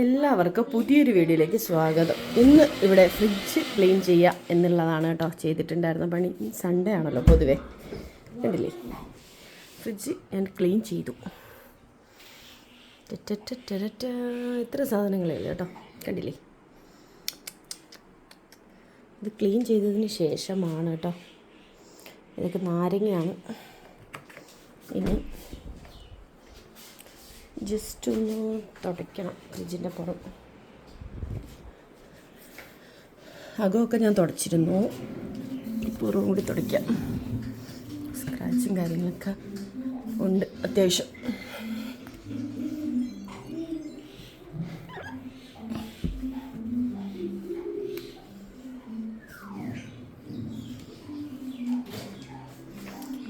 എല്ലാവർക്കും പുതിയൊരു വീഡിയോയിലേക്ക് സ്വാഗതം. ഇന്ന് ഇവിടെ ഫ്രിഡ്ജ് ക്ലീൻ ചെയ്യുക എന്നുള്ളതാണ് കേട്ടോ ചെയ്തിട്ടുണ്ടായിരുന്ന പണി. സൺഡേ ആണല്ലോ പൊതുവേ, കണ്ടില്ലേ? ഫ്രിഡ്ജ് ഞാൻ ക്ലീൻ ചെയ്തു. ഇത്ര സാധനങ്ങളേ ഉള്ളൂ കേട്ടോ, കണ്ടില്ലേ? ഇത് ക്ലീൻ ചെയ്തതിന് ശേഷമാണ് കേട്ടോ. ഇതൊക്കെ നാരങ്ങയാണ്. ഇനി ജസ്റ്റ് ഒന്ന് തുടയ്ക്കണം ഫ്രിഡ്ജിൻ്റെ പുറം. അകമൊക്കെ ഞാൻ തുടച്ചിരുന്നു, പുറവും കൂടി തുടയ്ക്കാം. സ്ക്രാച്ചും കാര്യങ്ങളൊക്കെ ഉണ്ട് അത്യാവശ്യം.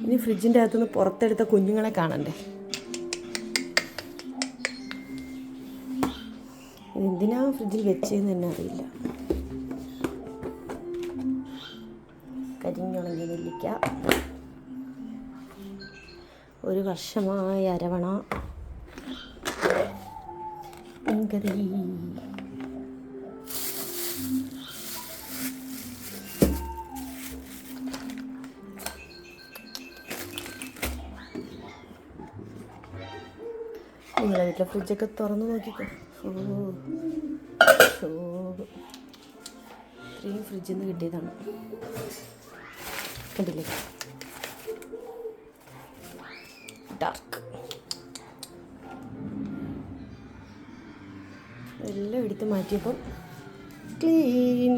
ഇനി ഫ്രിഡ്ജിൻ്റെ അകത്തുനിന്ന് പുറത്തെടുത്ത കുഞ്ഞുങ്ങളെ കാണണ്ടേ? എന്തിനാ ഫ്രിഡ്ജിൽ വെച്ചതെന്ന് തന്നെ അറിയില്ല. കരിഞ്ഞുണങ്ങിയ നെല്ലിക്ക, ഒരു വർഷമായി അരവണ മീൻകറി. നിങ്ങളെ വീട്ടിലെ ഫ്രിഡ്ജൊക്കെ തുറന്ന് നോക്കിക്കോ. ഇത്രയും ഫ്രിഡ്ജിൽ നിന്ന് കിട്ടിയതാണ്, കണ്ടില്ലേ? ഡാർക്ക് എല്ലാം എടുത്ത് മാറ്റിയപ്പോൾ ക്ലീൻ.